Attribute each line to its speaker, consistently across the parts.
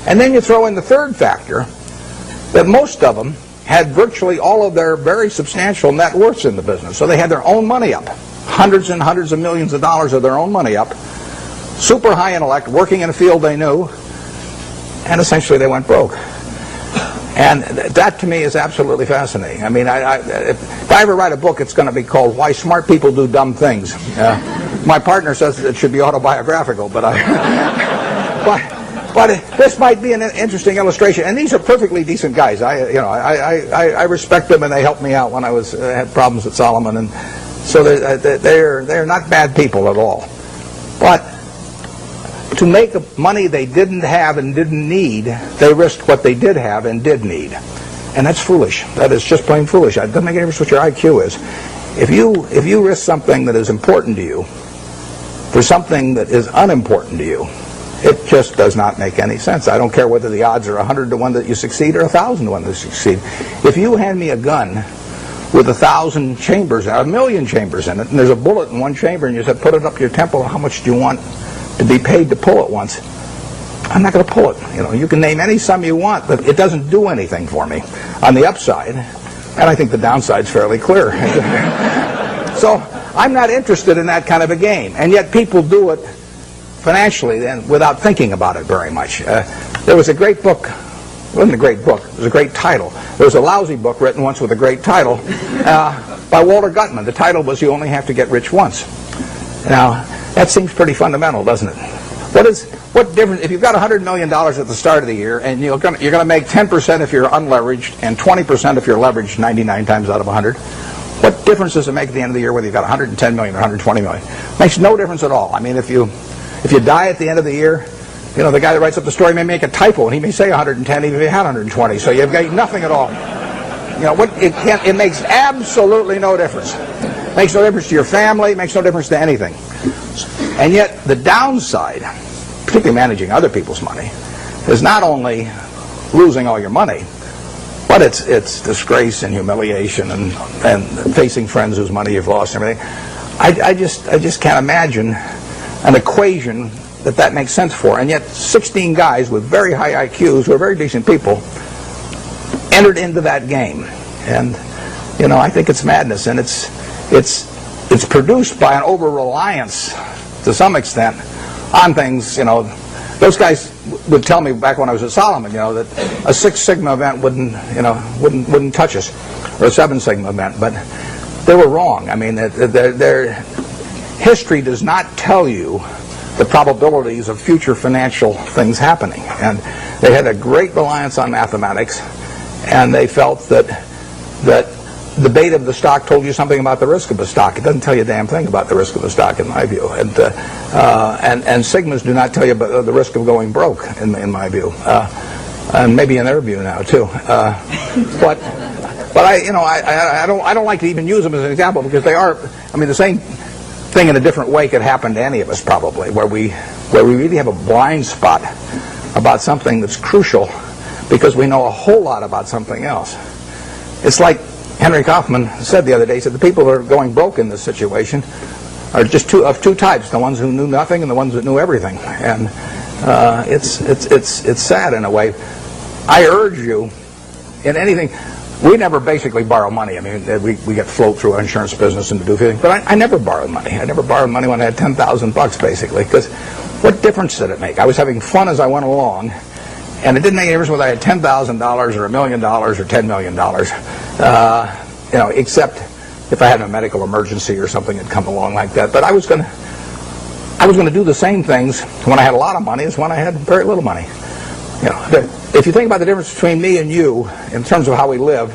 Speaker 1: And then you throw in the third factor, that most of them had virtually all of their very substantial net worths in the business. So they had their own money up, hundreds and hundreds of millions of dollars of their own money up, super high intellect, working in a field they knew, and essentially they went broke. And that to me is absolutely fascinating. I mean, if I ever write a book, it's going to be called Why Smart People Do Dumb Things. My partner says it should be autobiographical, but but this might be an interesting illustration. And these are perfectly decent guys. I respect them, and they helped me out when I had problems at Solomon, and so they're not bad people at all. But to make money they didn't have and didn't need, they risked what they did have and did need. And that's foolish. That is just plain foolish. It doesn't make any difference what your IQ is. If you risk something that is important to you for something that is unimportant to you, it just does not make any sense. I don't care whether the odds are 100 to 1 that you succeed or 1,000 to 1 that you succeed. If you hand me a gun with 1,000 chambers, 1,000,000 chambers in it, and there's a bullet in one chamber, and you said, put it up to your temple, how much do you want to be paid to pull it once? I'm not going to pull it. You can name any sum you want, but it doesn't do anything for me on the upside, and I think the downside's fairly clear. So I'm not interested in that kind of a game, and yet people do it financially and without thinking about it very much. There was a great book. It wasn't a great book. It was a great title. There was a lousy book written once with a great title by Walter Gutman. The title was You Only Have to Get Rich Once. Now, that seems pretty fundamental, doesn't it? What difference if you've got $100 million at the start of the year, and you're going to make 10% if you're unleveraged and 20% if you're leveraged 99 times out of 100? What difference does it make at the end of the year whether you've got 110 million or 120 million? Makes no difference at all. I mean, if you die at the end of the year, the guy that writes up the story may make a typo, and he may say 110 even if he had 120. So you've got nothing at all. It makes absolutely no difference. It makes no difference to your family. It makes no difference to anything. And yet the downside, particularly managing other people's money, is not only losing all your money, but it's disgrace and humiliation and facing friends whose money you've lost and everything. I just can't imagine an equation that makes sense for. And yet 16 guys with very high IQs who are very decent people entered into that game. And I think it's madness, and it's produced by an over-reliance to some extent on things. Those guys would tell me back when I was at Solomon, that a 6 Sigma event wouldn't touch us, or a 7 Sigma event, but they were wrong. I mean, their history does not tell you the probabilities of future financial things happening, and they had a great reliance on mathematics, and they felt that the beta of the stock told you something about the risk of the stock. It doesn't tell you a damn thing about the risk of the stock, in my view. And sigmas do not tell you about the risk of going broke, in my view, and maybe in their view now too. But I don't like to even use them as an example, because they are. I mean, the same thing in a different way could happen to any of us probably, where we really have a blind spot about something that's crucial because we know a whole lot about something else. It's like Henry Kaufman said the other day. He said the people who are going broke in this situation are just of two types: the ones who knew nothing and the ones that knew everything. And it's sad in a way. I urge you, in anything, we never basically borrow money. I mean, we get float through our insurance business and to do things, but I never borrowed money. I never borrowed money when I had $10,000 basically, because what difference did it make? I was having fun as I went along, and it didn't make any difference whether I had $10,000 or $1 million or $10 million, except if I had a medical emergency or something had come along like that. But I was going to do the same things when I had a lot of money as when I had very little money. If you think about the difference between me and you in terms of how we live,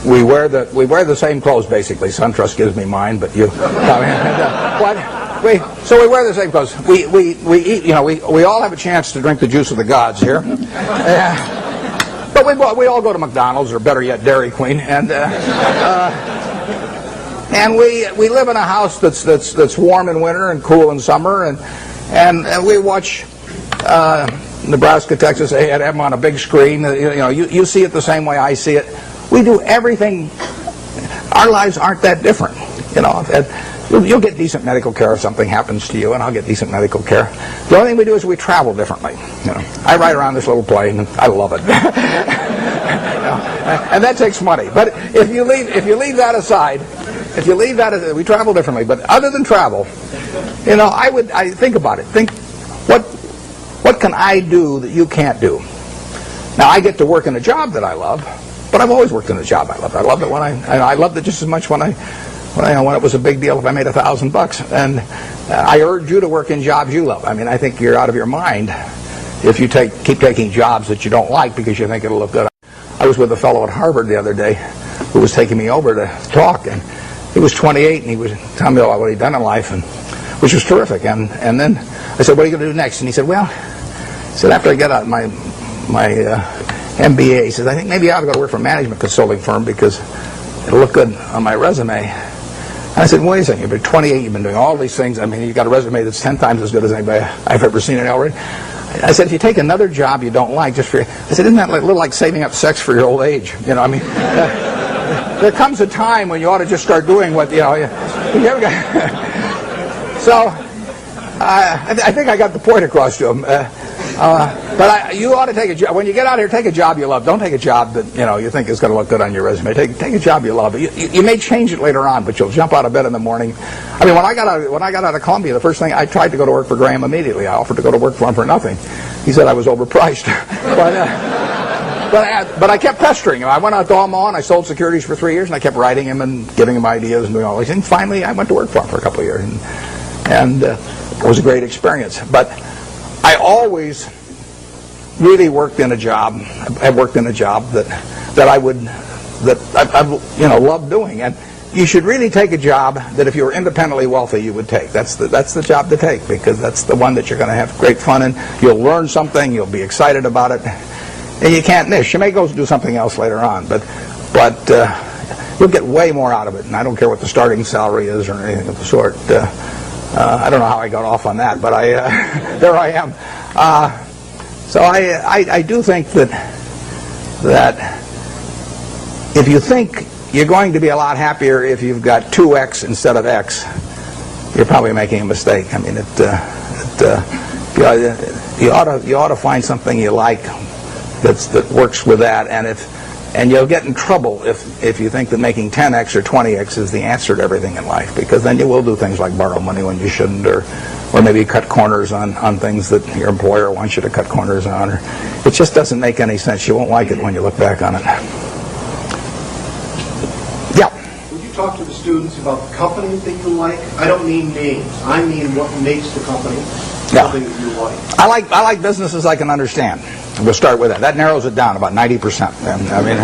Speaker 1: we wear the same clothes basically. SunTrust gives me mine, but you. So we wear the same clothes. We eat. We all have a chance to drink the juice of the gods here. But we all go to McDonald's, or better yet, Dairy Queen, and we live in a house that's warm in winter and cool in summer, and we watch Nebraska, Texas. They have them on a big screen. You see it the same way I see it. We do everything. Our lives aren't that different. You know, you'll get decent medical care if something happens to you, and I'll get decent medical care. The only thing we do is we travel differently. You know, I ride around this little plane, and I love it. And that takes money. But if you leave that aside, we travel differently. But other than travel, you know, I think about it. Think, what can I do that you can't do? Now, I get to work in a job that I love, but I've always worked in a job I loved. I loved it when I loved it just as much when it was a big deal if I made $1,000. And I urge you to work in jobs you love. I mean, I think you're out of your mind if you keep taking jobs that you don't like because you think it'll look good. I was with a fellow at Harvard the other day who was taking me over to talk, and he was 28, and he was telling me what he'd done in life, and which was terrific. And then I said, "What are you going to do next?" And he said, "Well," he said, "after I get out my MBA," he says, "I think maybe I ought to go to work for a management consulting firm because it'll look good on my resume." And I said, "Wait a second, you've been 28, you've been doing all these things. I mean, you've got a resume that's 10 times as good as anybody I've ever seen it already." I said, "If you take another job you don't like just for," I said, "isn't that a little like saving up sex for your old age? You know, I mean, there comes a time when you ought to just start doing what, you know, so I think I got the point across to him. But you ought to take a job. When you get out here, take a job you love. Don't take a job that, you know, you think is going to look good on your resume. Take a job you love. You may change it later on, but you'll jump out of bed in the morning. I mean, when I got out of Columbia, the first thing I tried to go to work for Graham immediately. I offered to go to work for him for nothing. He said I was overpriced. But I kept pestering him. I went out to Omaha and I sold securities for 3 years, and I kept writing him and giving him ideas and doing all these things. Finally, I went to work for him for a couple of years, and it was a great experience. But I always really worked in a job. I've worked in a job that I loved doing. And you should really take a job that if you were independently wealthy you would take. That's the job to take, because that's the one that you're going to have great fun in. You'll learn something. You'll be excited about it, and you can't miss. You may go do something else later on, but you'll get way more out of it. And I don't care what the starting salary is or anything of the sort. I don't know how I got off on that, but there I am. So I do think that if you think you're going to be a lot happier if you've got 2x instead of x, you're probably making a mistake. I mean, you ought to find something you like that works with that, and you'll get in trouble if you think that making 10x or 20x is the answer to everything in life, because then you will do things like borrow money when you shouldn't, or maybe cut corners on things that your employer wants you to cut corners on. Or it just doesn't make any sense. You won't like it when you look back on it. Yeah.
Speaker 2: Would you talk to the students about the companies that you like? I don't mean names. I mean what makes the company something that you like.
Speaker 1: I like businesses I can understand. We'll start with that. That narrows it down about 90%. I mean,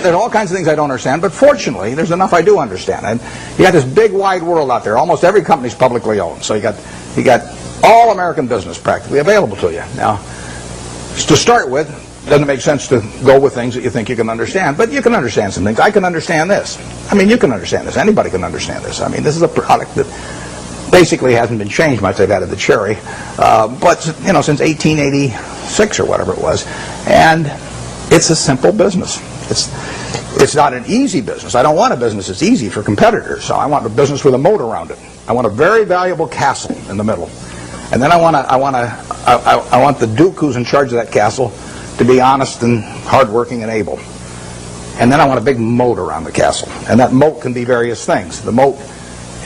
Speaker 1: there's all kinds of things I don't understand, but fortunately, there's enough I do understand. And you got this big, wide world out there. Almost every company's publicly owned, so you got all American business practically available to you. Now, to start with, it doesn't make sense to go with things that you think you can understand, but you can understand some things. I can understand this. I mean, you can understand this. Anybody can understand this. I mean, this is a product that basically hasn't been changed much. They've added the cherry, but since 1886 or whatever it was, and it's a simple business. It's not an easy business. I don't want a business that's easy for competitors. So I want a business with a moat around it. I want a very valuable castle in the middle, and then I want the duke who's in charge of that castle to be honest and hardworking and able, and then I want a big moat around the castle, and that moat can be various things. The moat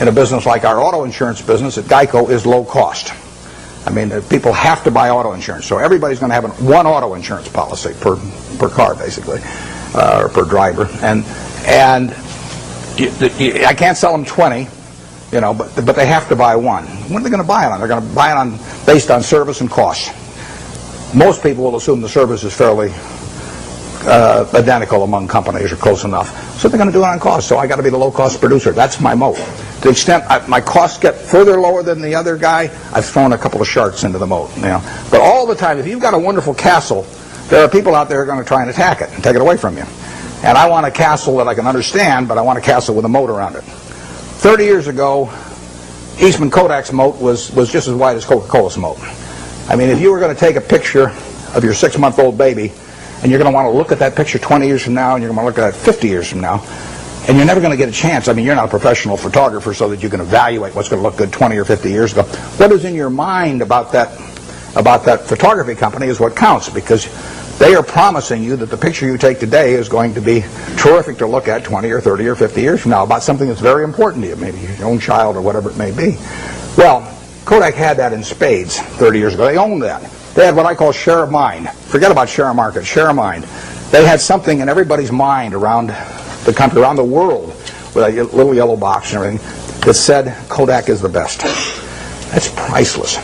Speaker 1: in a business like our auto insurance business at GEICO is low cost. I mean, people have to buy auto insurance, so everybody's going to have one auto insurance policy per car, basically, or per driver. And I can't sell them 20, but they have to buy one. What are they going to buy it on? They're going to buy it based on service and cost. Most people will assume the service is fairly identical among companies or close enough, so they're going to do it on cost. So I got to be the low-cost producer. That's my moat. To the extent my costs get further lower than the other guy, I've thrown a couple of sharks into the moat. But all the time, if you've got a wonderful castle, there are people out there who are going to try and attack it and take it away from you. And I want a castle that I can understand, but I want a castle with a moat around it. 30 years ago, Eastman Kodak's moat was just as wide as Coca-Cola's moat. I mean, if you were going to take a picture of your 6-month-old baby, and you're going to want to look at that picture 20 years from now, and you're going to want to look at it 50 years from now, And you're never going to get a chance. I mean, you're not a professional photographer so that you can evaluate what's going to look good 20 or 50 years ago. What is in your mind about that photography company is what counts, because they are promising you that the picture you take today is going to be terrific to look at 20 or 30 or 50 years from now about something that's very important to you, maybe your own child or whatever it may be. Well, Kodak had that in spades 30 years ago. They owned that. They had what I call share of mind. Forget about share of market, share of mind. They had something in everybody's mind around the country, around the world, with a little yellow box and everything, that said Kodak is the best. That's priceless.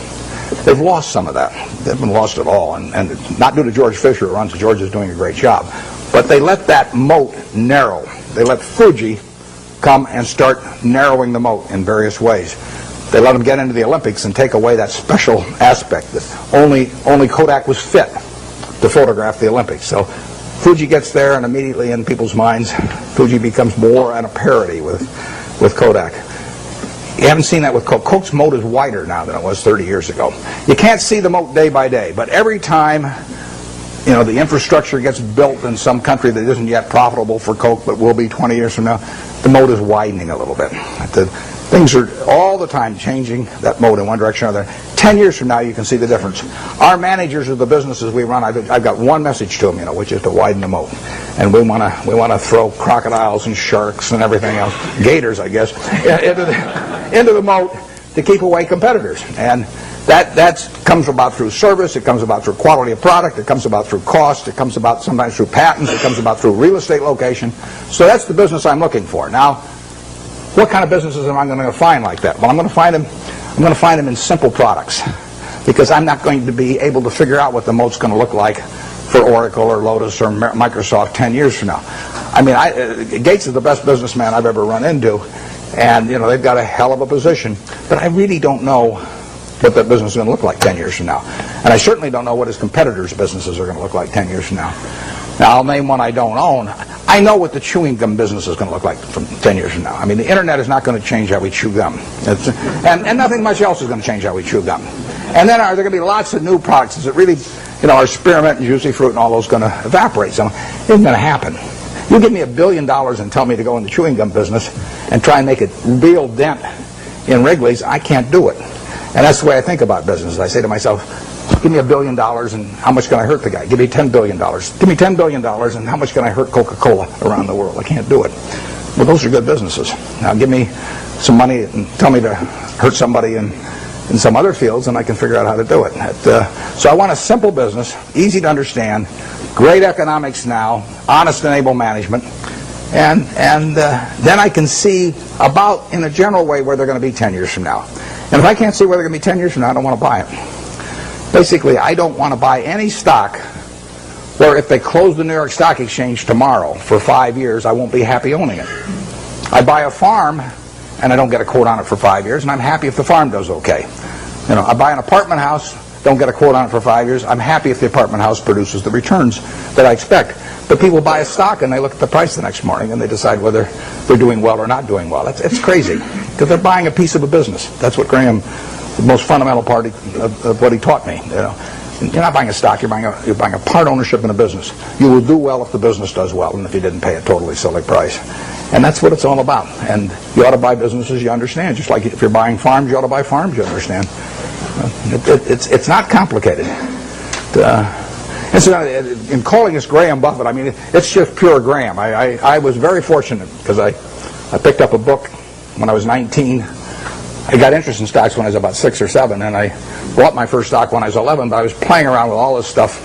Speaker 1: They've lost some of that. They haven't lost it all, and not due to George Fisher, who runs it. George is doing a great job. But they let that moat narrow. They let Fuji come and start narrowing the moat in various ways. They let them get into the Olympics and take away that special aspect that only Kodak was fit to photograph the Olympics. So Fuji gets there, and immediately in people's minds, Fuji becomes more and a parity with Kodak. You haven't seen that with Coke. Coke's moat is wider now than it was 30 years ago. You can't see the moat day by day, but every time the infrastructure gets built in some country that isn't yet profitable for Coke but will be 20 years from now, the moat is widening a little bit. Things are all the time changing that moat in one direction or another. 10 years from now, you can see the difference. Our managers of the businesses we run, I've got one message to them, which is to widen the moat. And we want to throw crocodiles and sharks and everything else, gators, I guess, into the moat to keep away competitors. And that comes about through service. It comes about through quality of product. It comes about through cost. It comes about sometimes through patents. It comes about through real estate location. So that's the business I'm looking for. Now, what kind of businesses am I going to find like that? Well, I'm going to find them in simple products, because I'm not going to be able to figure out what the moat's going to look like for Oracle or Lotus or Microsoft 10 years from now. I mean, Gates is the best businessman I've ever run into, and they've got a hell of a position, but I really don't know what that business is going to look like 10 years from now. And I certainly don't know what his competitors' businesses are going to look like 10 years from now. Now, I'll name one I don't own. I know what the chewing gum business is going to look like from 10 years from now. I mean, the internet is not going to change how we chew gum. And nothing much else is going to change how we chew gum. And then are there going to be lots of new products that really, our spearmint and juicy fruit and all those going to evaporate? So it isn't going to happen. You give me $1 billion and tell me to go in the chewing gum business and try and make a real dent in Wrigley's, I can't do it. And that's the way I think about business. I say to myself, give me $1 billion and how much can I hurt the guy? Give me $10 billion. Give me $10 billion and how much can I hurt Coca-Cola around the world? I can't do it. Well, those are good businesses. Now give me some money and tell me to hurt somebody in some other fields, and I can figure out how to do it. So I want a simple business, easy to understand, great economics now, honest and able management, and then I can see about, in a general way, where they're going to be 10 years from now. And if I can't see where they're going to be 10 years from now, I don't want to buy it. Basically, I don't want to buy any stock where if they close the New York Stock Exchange tomorrow for 5 years, I won't be happy owning it. I buy a farm, and I don't get a quote on it for 5 years, and I'm happy if the farm does okay. I buy an apartment house, don't get a quote on it for 5 years, I'm happy if the apartment house produces the returns that I expect. But people buy a stock, and they look at the price the next morning, and they decide whether they're doing well or not doing well. It's crazy, because they're buying a piece of a business. That's what Graham, the most fundamental part of what he taught me. You're not buying a stock, you're buying a part ownership in a business. You will do well if the business does well, and if you didn't pay a totally silly price. And that's what it's all about. And you ought to buy businesses you understand. Just like if you're buying farms, you ought to buy farms you understand. It's not complicated. In calling this Graham Buffett, I mean, it's just pure Graham. I was very fortunate because I picked up a book when I was 19. I got interest in stocks when I was about 6 or 7, and I bought my first stock when I was 11, but I was playing around with all this stuff.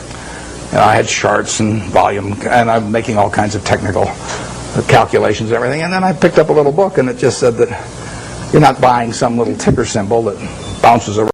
Speaker 1: I had charts and volume, and I'm making all kinds of technical calculations and everything, and then I picked up a little book, and it just said that you're not buying some little ticker symbol that bounces around.